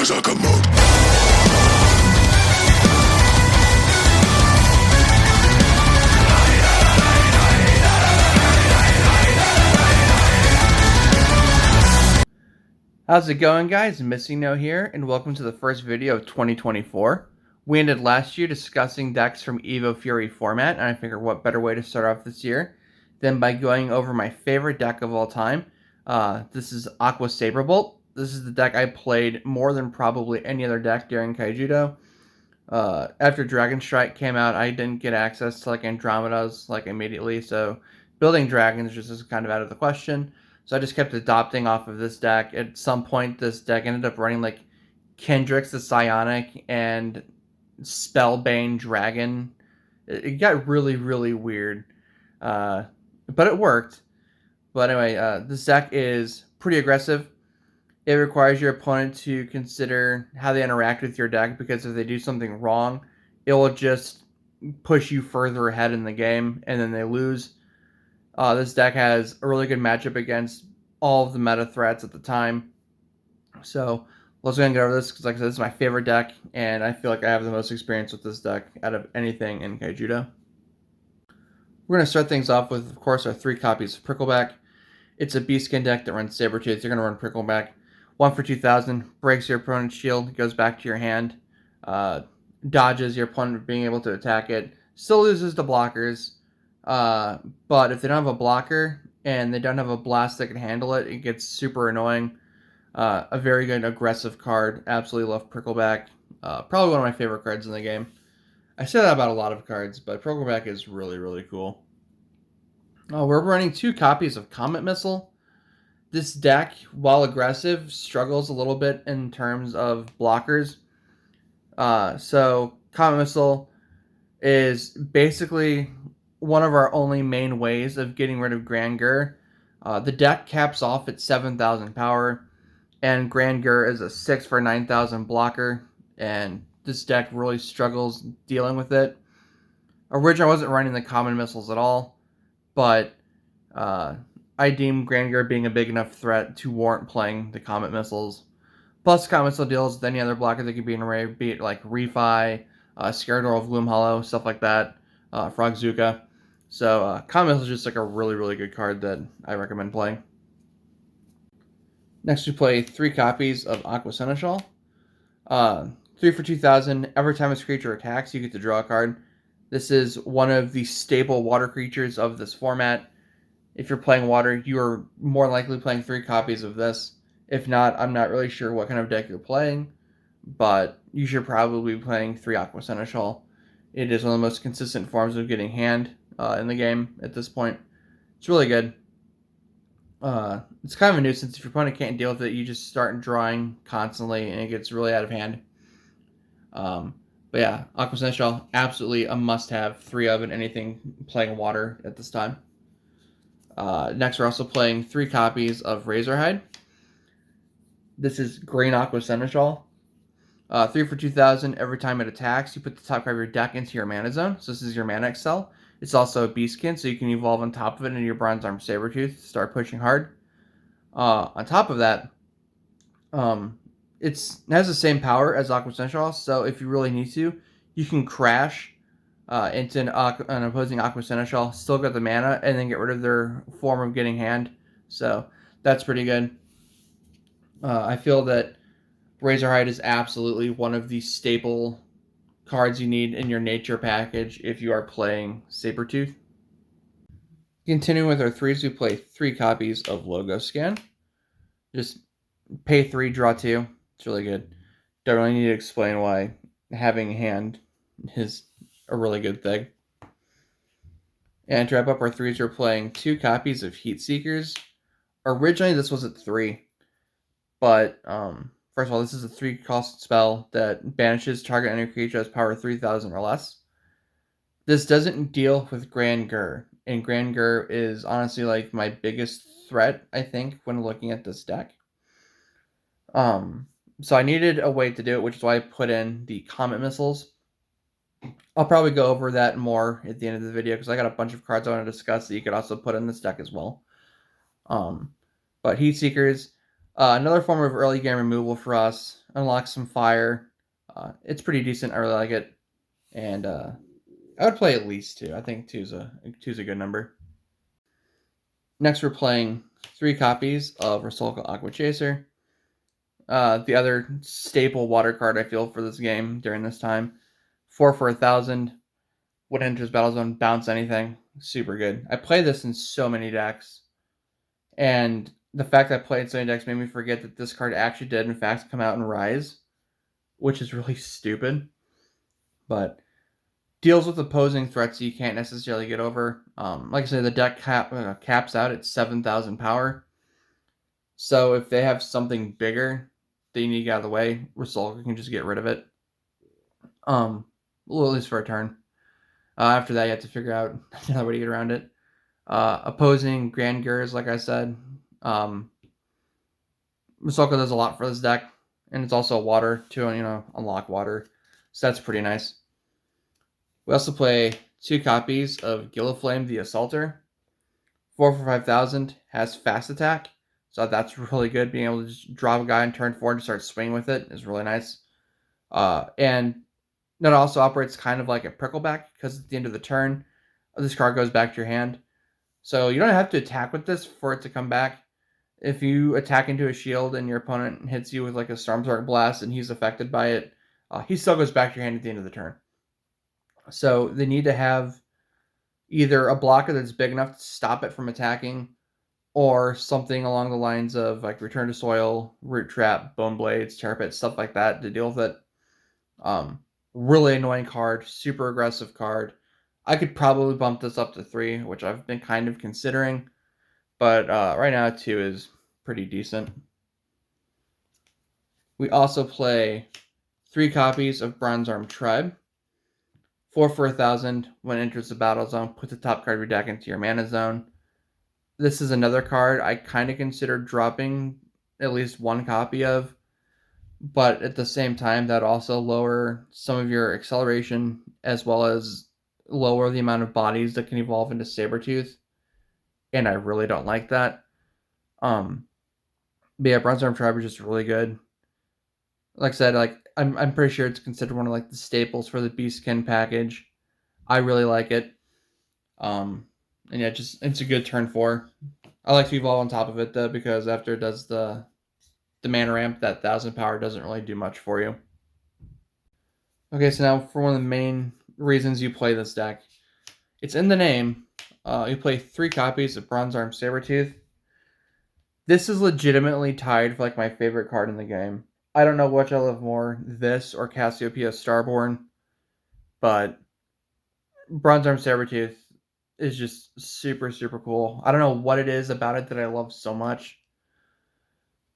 How's it going, guys? Missing No here, and welcome to the first video of 2024. We ended last year discussing decks from Evo Fury format, and I figured what better way to start off this year than by going over my favorite deck of all time. This is Aqua SaberBolt. This is the deck I played more than probably any other deck during Kaijudo. After Dragon Strike came out, I didn't get access to Andromeda's immediately, so building dragons just is kind of out of the question. So I just kept adopting off of this deck. At some point, this deck ended up running Kendrick's the Psionic and Spellbane Dragon. It got really, really weird. But it worked. But anyway, this deck is pretty aggressive. It requires your opponent to consider how they interact with your deck, because if they do something wrong, it will just push you further ahead in the game, and then they lose. This deck has a really good matchup against all of the meta threats at the time. So let's go ahead and get over this, because like I said, this is my favorite deck, and I feel like I have the most experience with this deck out of anything in Kaijudo. We're going to start things off with, of course, our 3 copies of Prickleback. It's a Beastskin deck that runs Sabertooth. You're going to run Prickleback. 1 for 2,000, breaks your opponent's shield, goes back to your hand, dodges your opponent being able to attack it, still loses the blockers. But if they don't have a blocker and they don't have a blast that can handle it, it gets super annoying. A very good aggressive card. Absolutely love Prickleback. Probably one of my favorite cards in the game. I say that about a lot of cards, but Prickleback is really, really cool. We're running 2 copies of Comet Missile. This deck, while aggressive, struggles a little bit in terms of blockers. So Comet Missile is basically one of our only main ways of getting rid of Grand Gur. The deck caps off at 7,000 power, and Grand Gur is a 6 for 9,000 blocker, and this deck really struggles dealing with it. Originally, I wasn't running the common missiles at all, but I deem Grand Gur being a big enough threat to warrant playing the Comet Missiles. Plus, Comet Missile deals with any other blocker that could be in an array, be it like Refi, Scarador of Gloom Hollow, stuff like that, Frogzuka. So, Comet Missile is just a really, really good card that I recommend playing. Next, we play 3 copies of Aqua Seneschal. 3 for 2,000. Every time this creature attacks, you get to draw a card. This is one of the staple water creatures of this format. If you're playing water, you are more likely playing 3 copies of this. If not, I'm not really sure what kind of deck you're playing, but you should probably be playing 3 Aqua Seneschal. It is one of the most consistent forms of getting hand in the game at this point. It's really good. It's kind of a nuisance. If your opponent can't deal with it, you just start drawing constantly, and it gets really out of hand. But yeah, Aqua Seneschal, absolutely a must-have. 3 of it, anything playing water at this time. Next, we're also playing 3 copies of Razorhide. This is green Aqua Seneschal. 3 for 2,000. Every time it attacks, you put the top card of your deck into your mana zone. So this is your mana Excel. It's also a Beastkin, so you can evolve on top of it into your Bronze Arm Sabertooth to start pushing hard. On top of that, it has the same power as Aqua Seneschal, so if you really need to, you can crash into an opposing Aqua Seneschal, still get the mana, and then get rid of their form of getting hand. So that's pretty good. I feel that Razorhide is absolutely one of the staple cards you need in your nature package if you are playing Sabertooth. Continuing with our 3s, we play 3 copies of Logo Scan. Just pay 3, draw 2. It's really good. Don't really need to explain why having hand is a really good thing. And to wrap up our 3s, we're playing 2 copies of Heat Seekers. Originally, this was at 3, but first of all, this is a 3-cost spell that banishes target enemy creature has power 3,000 or less. This doesn't deal with Grand Gur, and Grand Gur is honestly my biggest threat, I think, when looking at this deck. So I needed a way to do it, which is why I put in the Comet Missiles. I'll probably go over that more at the end of the video, because I got a bunch of cards I want to discuss that you could also put in this deck as well. But Heat Seekers, Another form of early game removal for us. Unlocks some fire. It's pretty decent. I really like it. And I would play at least 2. I think two's a good number. Next, we're playing 3 copies of Resolve Aqua Chaser. The other staple water card I feel for this game during this time. 4 for 1,000. When it enters battle zone, bounce anything. Super good. I play this in so many decks. And the fact that I played so many decks made me forget that this card actually did, in fact, come out in Rise, which is really stupid. But deals with opposing threats you can't necessarily get over. Like I said, the deck caps out at 7,000 power. So if they have something bigger that you need to get out of the way, Resolve can just get rid of it. Well, at least for a turn. After that, you have to figure out another way to get around it. Opposing Grand Gers, like I said. Masoka does a lot for this deck, and it's also water to unlock water, so that's pretty nice. We also play 2 copies of Gilliflame the Assaulter. 4 for 5,000, has fast attack, so that's really good. Being able to just drop a guy and turn 4 and start swinging with it is really nice. And that also operates kind of like a Prickleback, because at the end of the turn, this card goes back to your hand. So you don't have to attack with this for it to come back. If you attack into a shield and your opponent hits you with like a Stormshark Blast and he's affected by it, he still goes back to your hand at the end of the turn. So they need to have either a blocker that's big enough to stop it from attacking, or something along the lines of like Return to Soil, Root Trap, Bone Blades, Terror Pit, stuff like that to deal with it. Really annoying card, super aggressive card. I could probably bump this up to 3, which I've been kind of considering. But right now, 2 is pretty decent. We also play 3 copies of Bronze Arm Tribe. 4 for 1,000. When it enters the battle zone, put the top card of your deck into your mana zone. This is another card I kind of consider dropping at least 1 copy of. But at the same time, that also lower some of your acceleration, as well as lower the amount of bodies that can evolve into Sabertooth. And I really don't like that. But yeah, Bronze Arm Tribe is just really good. Like I said, like I'm pretty sure it's considered one of like the staples for the Beastkin package. I really like it. And yeah, just it's a good turn 4. I like to evolve on top of it though, because after it does the mana ramp, that 1,000 power doesn't really do much for you. Okay, so now for one of the main reasons you play this deck. It's in the name. You play 3 copies of Bronze Arm Sabertooth. This is legitimately tied for like my favorite card in the game. I don't know which I love more, this or Cassiopeia Starborn, but Bronze Arm Sabertooth is just super, super cool. I don't know what it is about it that I love so much.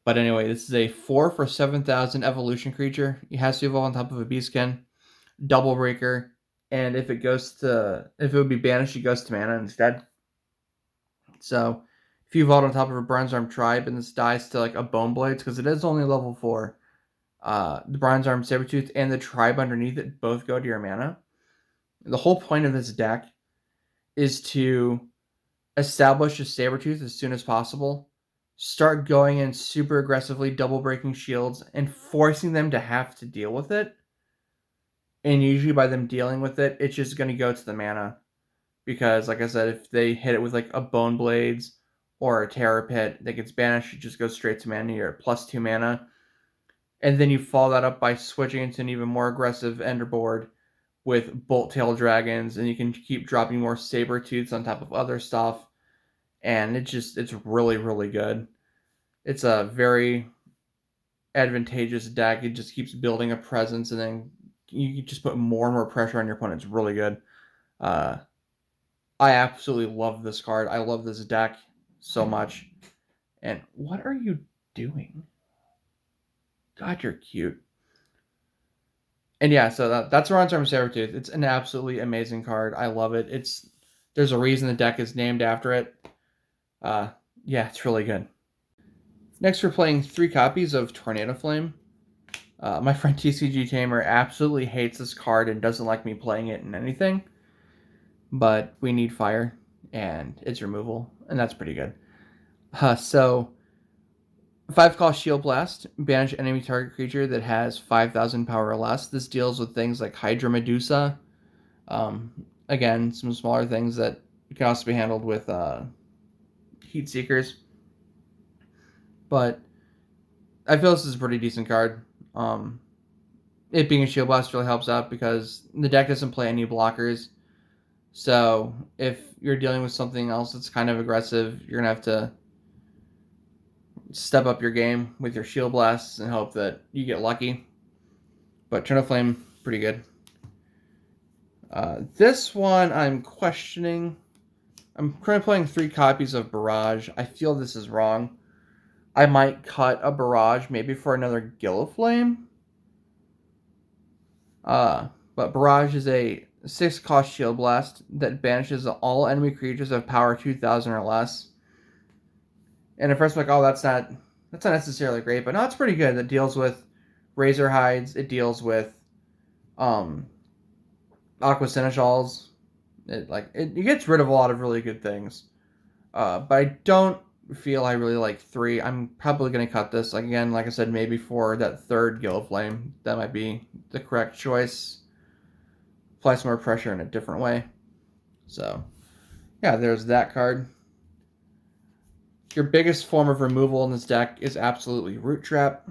But anyway, this is a 4 for 7,000 evolution creature. It has to evolve on top of a Beastkin, double breaker, and if it would be banished, it goes to mana instead. So if you evolve on top of a Bronze Arm Tribe and this dies to like a Bone Blades, because it is only level 4, the Bronze Arm Sabertooth and the Tribe underneath it both go to your mana. The whole point of this deck is to establish a Sabertooth as soon as possible, start going in super aggressively, double breaking shields, and forcing them to have to deal with it. And usually by them dealing with it, it's just going to go to the mana. Because, like I said, if they hit it with like a Bone Blades or a Terror Pit that gets banished, it just goes straight to mana. You're at +2 mana. And then you follow that up by switching into an even more aggressive Ender board with Bolt Tail Dragons, and you can keep dropping more Sabertooths on top of other stuff. And it's really, really good. It's a very advantageous deck. It just keeps building a presence, and then you just put more and more pressure on your opponent. It's really good. I absolutely love this card. I love this deck so much. And what are you doing? God, you're cute. And yeah, so that's Bronze Arm Sabertooth. It's an absolutely amazing card. I love it. There's a reason the deck is named after it. Yeah, it's really good. Next, we're playing 3 copies of Tornado Flame. My friend TCG Tamer absolutely hates this card and doesn't like me playing it in anything. But we need fire, and its removal, and that's pretty good. So 5 cost Shield Blast. Banish enemy target creature that has 5,000 power or less. This deals with things like Hydra Medusa. Again, some smaller things that can also be handled with Heat Seekers. But I feel this is a pretty decent card. It being a Shield Blast really helps out because the deck doesn't play any blockers. So if you're dealing with something else that's kind of aggressive, you're going to have to step up your game with your Shield Blasts and hope that you get lucky. But Eternal Flame, pretty good. This one I'm questioning. I'm currently playing 3 copies of Barrage. I feel this is wrong. I might cut a Barrage maybe for another Gilliflame. But Barrage is a 6 cost Shield Blast that banishes all enemy creatures of power 2,000 or less. And at first I'm like, oh, that's not necessarily great, but no, it's pretty good. It deals with Razor Hides. It deals with Aqua Seneschals. It gets rid of a lot of really good things. But I don't feel I really like 3. I'm probably going to cut this. Again, like I said, maybe for that 3rd Gilliflame. That might be the correct choice. Apply some more pressure in a different way. So, yeah, there's that card. Your biggest form of removal in this deck is absolutely Root Trap.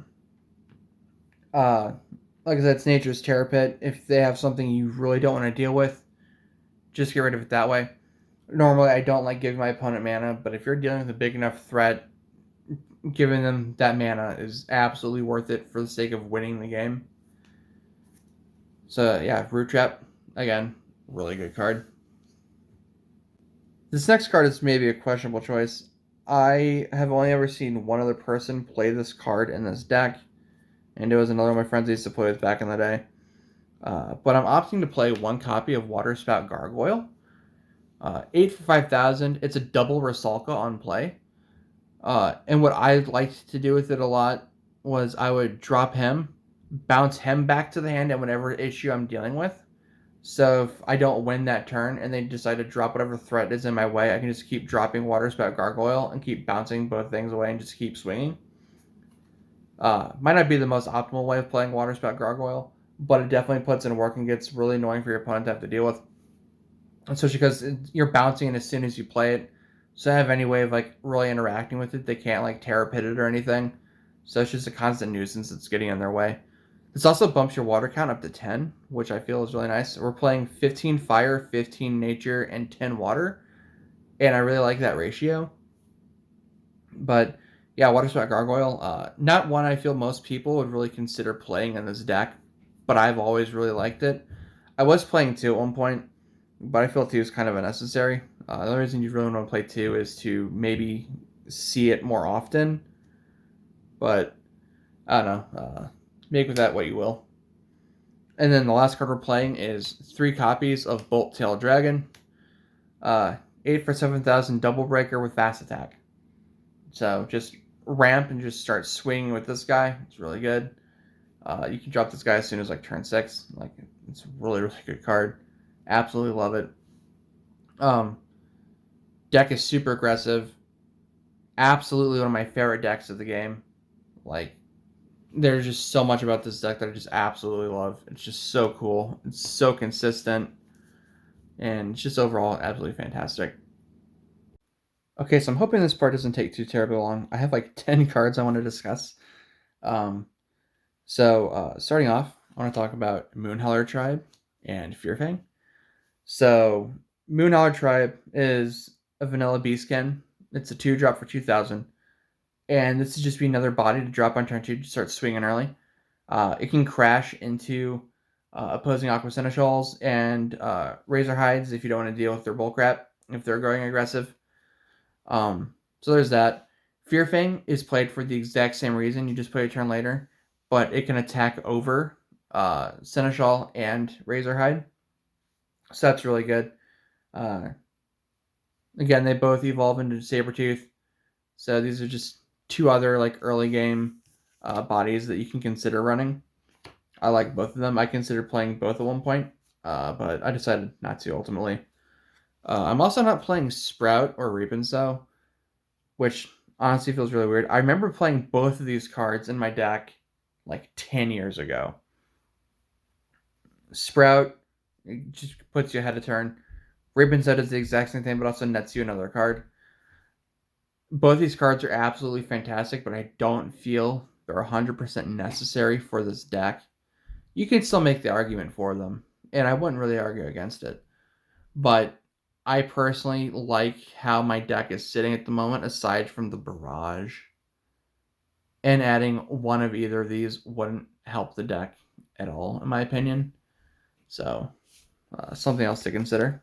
Like I said, it's Nature's Terror Pit. If they have something you really don't want to deal with, just get rid of it that way. Normally, I don't like giving my opponent mana, but if you're dealing with a big enough threat, giving them that mana is absolutely worth it for the sake of winning the game. So, yeah, Root Trap, again, really good card. This next card is maybe a questionable choice. I have only ever seen one other person play this card in this deck, and it was another one of my friends I used to play with back in the day. But I'm opting to play 1 copy of Waterspout Gargoyle. 8 for 5,000. It's a double Rusalka on play. And what I liked to do with it a lot was I would drop him, bounce him back to the hand at whatever issue I'm dealing with. So if I don't win that turn and they decide to drop whatever threat is in my way, I can just keep dropping Waterspout Gargoyle and keep bouncing both things away and just keep swinging. Might not be the most optimal way of playing Waterspout Gargoyle, but it definitely puts in work and gets really annoying for your opponent to have to deal with. Especially because you're bouncing it as soon as you play it. So I have any way of really interacting with it. They can't Terror Pit it or anything. So it's just a constant nuisance that's getting in their way. This also bumps your water count up to 10, which I feel is really nice. We're playing 15 fire, 15 nature, and 10 water. And I really like that ratio. But yeah, Waterspout Gargoyle, not one I feel most people would really consider playing in this deck, but I've always really liked it. I was playing 2 at one point, but I feel 2 is kind of unnecessary. The only reason you really want to play 2 is to maybe see it more often. But I don't know. Make with that what you will. And then the last card we're playing is 3 copies of Bolt Tail Dragon. 8 for 7,000 Double Breaker with Fast Attack. So just ramp and just start swinging with this guy. It's really good. You can drop this guy as soon as turn 6. It's a really, really good card. Absolutely love it. Deck is super aggressive. Absolutely one of my favorite decks of the game. There's just so much about this deck that I just absolutely love. It's just so cool. It's so consistent. And it's just overall absolutely fantastic. Okay, so I'm hoping this part doesn't take too terribly long. I have 10 cards I want to discuss. Starting off, I want to talk about Moonheller Tribe and Fearfang. So, Moonheller Tribe is a vanilla beastkin. It's a 2-drop for 2,000. And this is just be another body to drop on turn 2 to start swinging early. It can crash into opposing Aqua Seneschals and Razor Hides if you don't want to deal with their bullcrap, if they're going aggressive. So there's that. Fearfang is played for the exact same reason. You just play a turn later, but it can attack over Seneschal and Razorhide. So that's really good. Again, they both evolve into Sabertooth. So these are just 2 other early game bodies that you can consider running. I like both of them. I considered playing both at one point, but I decided not to ultimately. I'm also not playing Sprout or Reapinso, which Honestly, feels really weird. I remember playing both of these cards in my deck like 10 years ago. Sprout just puts you ahead of turn. Ribbon Set is the exact same thing, but also nets you another card. Both these cards are absolutely fantastic, but I don't feel they're 100% necessary for this deck. You can still make the argument for them, and I wouldn't really argue against it. But I personally like how my deck is sitting at the moment, aside from the barrage. And adding one of either of these wouldn't help the deck at all, in my opinion. So, something else to consider.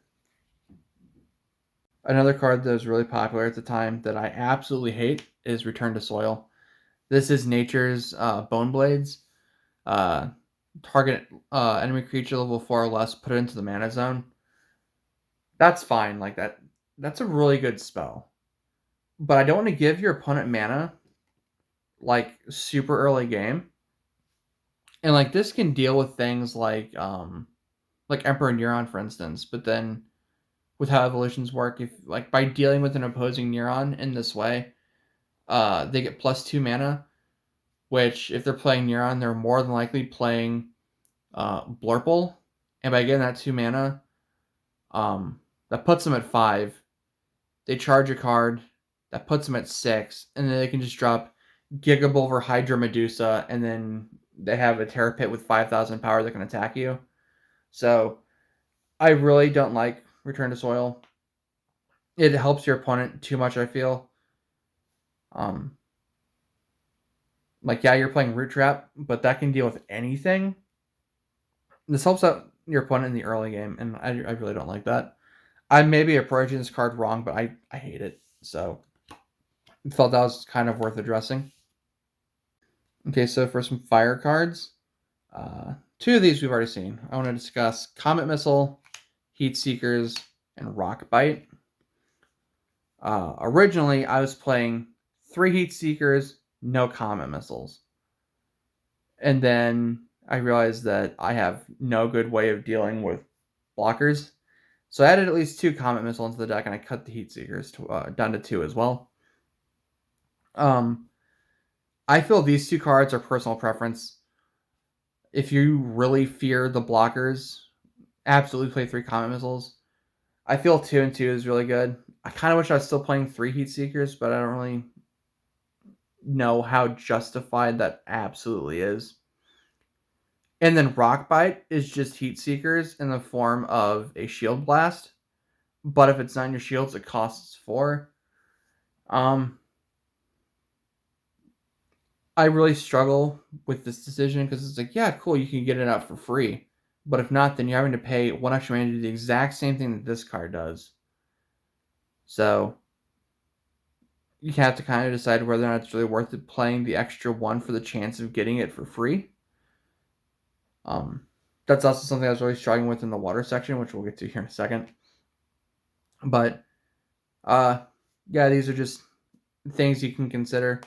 Another card that was really popular at the time that I absolutely hate is Return to Soil. This is Nature's Bone Blades. Uh, target enemy creature level 4 or less, put it into the mana zone. That's fine. Like that. That's a really good spell. But I don't want to give your opponent mana like super early game. And like this can deal with things like Emperor Neuron, for instance. But then with how evolutions work, if like by dealing with an opposing Neuron in this way, they get +2 mana, which if they're playing Neuron, they're more than likely playing Blurple. And by getting that 2 mana, that puts them at 5. They charge a card, that puts them at 6, and then they can just drop Gigabulver Hydra Medusa, and then they have a Terra Pit with 5,000 power that can attack you. So I really don't like Return to Soil. It helps your opponent too much, I feel. Like, yeah, you're playing Root Trap, but that can deal with anything. This helps out your opponent in the early game, and I really don't like that. I may be approaching this card wrong, but I hate it. So I felt that was kind of worth addressing. Okay, so for some fire cards, 2 of these we've already seen. I want to discuss Comet Missile, Heat Seekers, and Rock Bite. Originally, I was playing 3 Heat Seekers, no Comet Missiles. And then I realized that I have no good way of dealing with blockers. So I added at least 2 Comet Missiles into the deck, and I cut the Heat Seekers down to 2 as well. I feel these 2 cards are personal preference. If you really fear the blockers, absolutely play 3 Comet Missiles. I feel 2 and 2 is really good. I kind of wish I was still playing 3 Heat Seekers, but I don't really know how justified that absolutely is. And then Rock Bite is just Heat Seekers in the form of a Shield Blast. But if it's not in your shields, it costs 4. I really struggle with this decision because it's like, yeah, cool, you can get it out for free. But if not, then you're having to pay 1 extra mana to do the exact same thing that this card does. So you have to kind of decide whether or not it's really worth it playing the extra 1 for the chance of getting it for free. That's also something I was really struggling with in the water section, which we'll get to here in a second. But yeah, these are just things you can consider.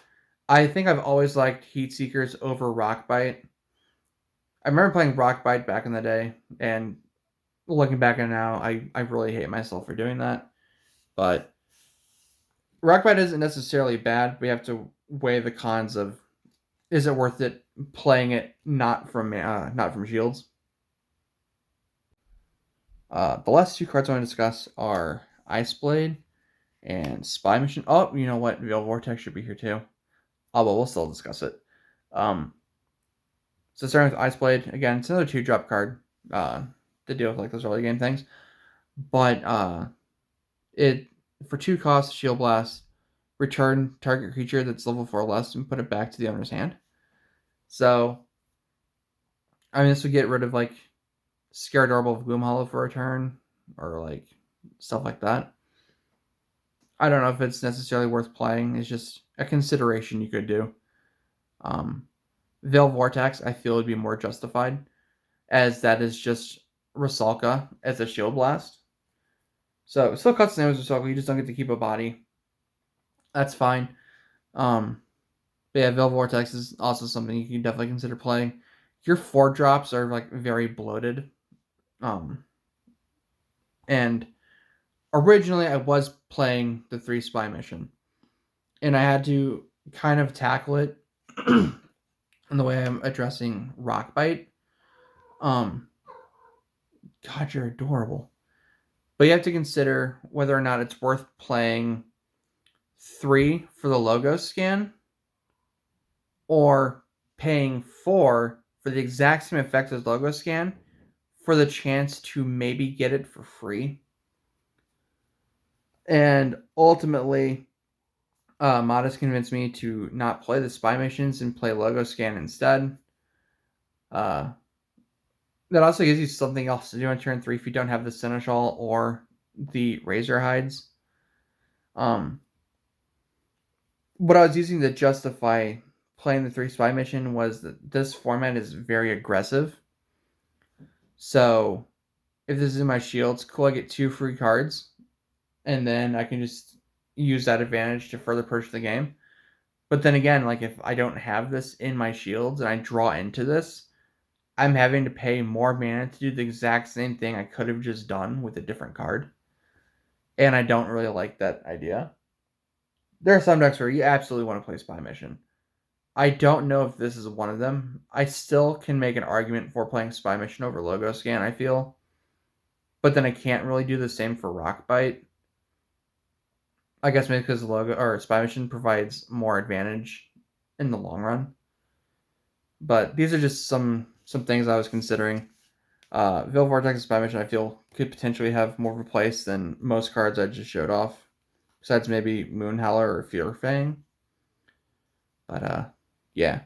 I think I've always liked Heat Seekers over Rock Bite. I remember playing Rock Bite back in the day, and looking back at it now, I really hate myself for doing that. But Rock Bite isn't necessarily bad. We have to weigh the cons of, is it worth it playing it not from shields. The last 2 cards I want to discuss are Ice Blade and Spy Mission. Oh, you know what? Veil Vortex should be here too. Oh, but we'll still discuss it. So starting with Ice Blade, again, it's another 2-drop card to deal with like those early game things. But it for 2 costs, Shield Blast, return target creature that's level 4 or less and put it back to the owner's hand. So, I mean, this would get rid of like Scared Orbital of Gloomhollow for a turn, or like stuff like that. I don't know if it's necessarily worth playing. It's just a consideration you could do. Veil Vortex, I feel, would be more justified, as that is just Rusalka as a Shield Blast. So it still cuts the name as Rusalka, you just don't get to keep a body. That's fine. But yeah, Veil Vortex is also something you can definitely consider playing. Your 4-drops are like very bloated. And originally I was playing the 3 Spy Mission. and I had to kind of tackle it in the way I'm addressing Rock Bite. Um, God, you're adorable. But you have to consider whether or not it's worth playing 3 for the logo scan or paying 4 for the exact same effect as logo scan for the chance to maybe get it for free. And ultimately, Modest convinced me to not play the spy missions and play logo scan instead. Uh, that also gives you something else to do on turn 3 if you don't have the Seneschal or the Razor Hides. What I was using to justify playing the 3 spy mission was that this format is very aggressive. So if this is in my shields, cool, I get 2 free cards, and then I can just use that advantage to further push the game. But then again, like if I don't have this in my shields and I draw into this, I'm having to pay more mana to do the exact same thing I could have just done with a different card. And I don't really like that idea. There are some decks where you absolutely want to play Spy Mission. I don't know if this is one of them. I still can make an argument for playing Spy Mission over Logo Scan, I feel. But then I can't really do the same for Rock Bite. I guess maybe because Logo or Spy Mission provides more advantage in the long run. But these are just some things I was considering. Veil Vortex and Spy Mission I feel could potentially have more of a place than most cards I just showed off. Besides maybe Moon Howler or Fear Fang. But yeah.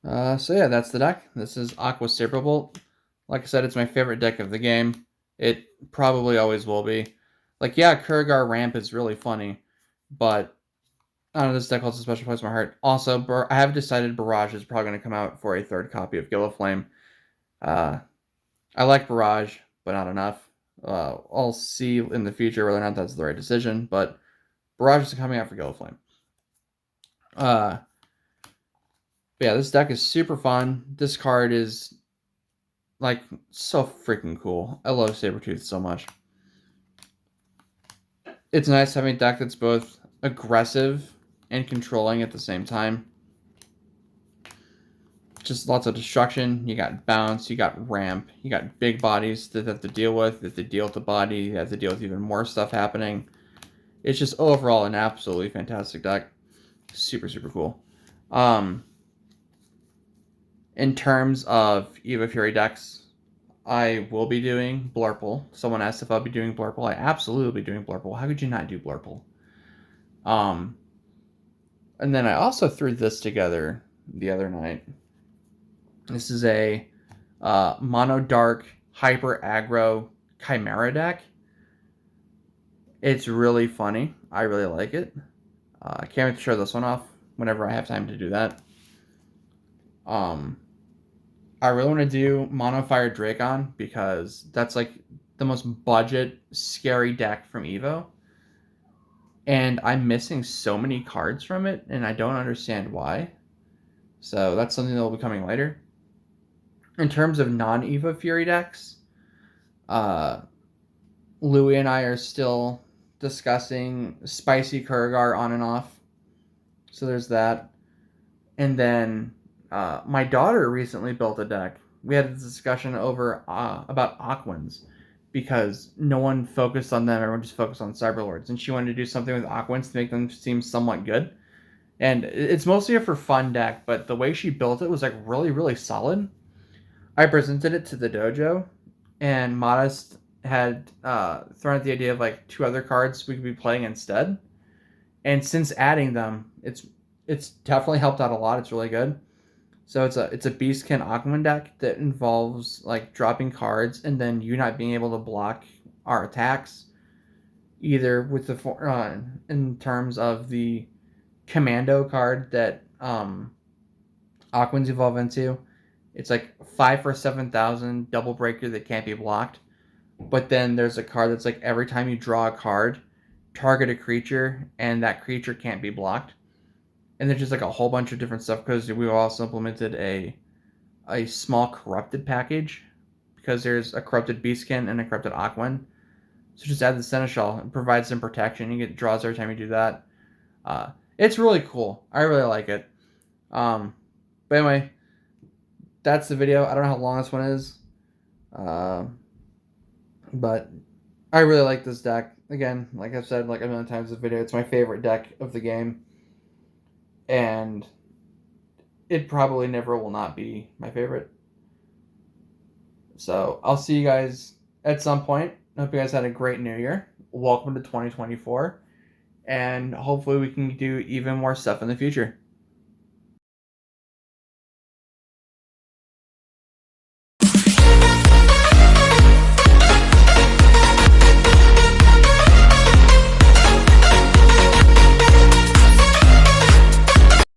So yeah, that's the deck. This is Aqua SaberBolt. Like I said, it's my favorite deck of the game. It probably always will be. Like, yeah, Kurgar Ramp is really funny, but I don't know, this deck holds a special place in my heart. Also, I have decided Barrage is probably going to come out for a 3rd copy of Gilliflame. I like Barrage, but not enough. I'll see in the future whether or not that's the right decision, but Barrage is coming out for Gilliflame. But yeah, this deck is super fun. This card is like so freaking cool. I love Sabretooth so much. It's nice having a deck that's both aggressive and controlling at the same time. Just lots of destruction. You got bounce, you got ramp, you got big bodies that have to deal with. You have to deal with the body, you have to deal with even more stuff happening. It's just overall an absolutely fantastic deck. Super, super cool. In terms of Eva Fury decks, I will be doing Blurple. Someone asked if I'll be doing Blurple. I absolutely will be doing Blurple. How could you not do Blurple? And then I also threw this together the other night. This is a mono dark hyper aggro Chimera deck. It's really funny. I really like it. I can't wait to show this one off whenever I have time to do that. I really want to do Mono Fire Dracon because that's like the most budget, scary deck from Evo. And I'm missing so many cards from it, and I don't understand why. So that's something that will be coming later. In terms of non-Evo Fury decks, Louie and I are still discussing Spicy Kurgar on and off. So there's that. And then my daughter recently built a deck. We had a discussion over about Aquans because no one focused on them. Everyone just focused on Cyberlords. And she wanted to do something with Aquans to make them seem somewhat good. And it's mostly a for fun deck, but the way she built it was like really, really solid. I presented it to the dojo, and Modest had thrown out the idea of like 2 other cards we could be playing instead. And since adding them, it's definitely helped out a lot. It's really good. So it's a Beastkin Aquaman deck that involves like dropping cards and then you not being able to block our attacks, either with the in terms of the commando card that Aquans evolve into. It's like 5 for 7,000 double breaker that can't be blocked. But then there's a card that's like every time you draw a card, target a creature, and that creature can't be blocked. And there's just like a whole bunch of different stuff because we also implemented a small corrupted package because there's a corrupted Beastkin and a corrupted Aquan. So just add the Seneschal and provide some protection. You get draws every time you do that. It's really cool. I really like it. But anyway, that's the video. I don't know how long this one is. But I really like this deck. Again, like I've said like a million times in the video, it's my favorite deck of the game. And it probably never will not be my favorite. So I'll see you guys at some point. I hope you guys had a great new year. Welcome to 2024. And hopefully we can do even more stuff in the future.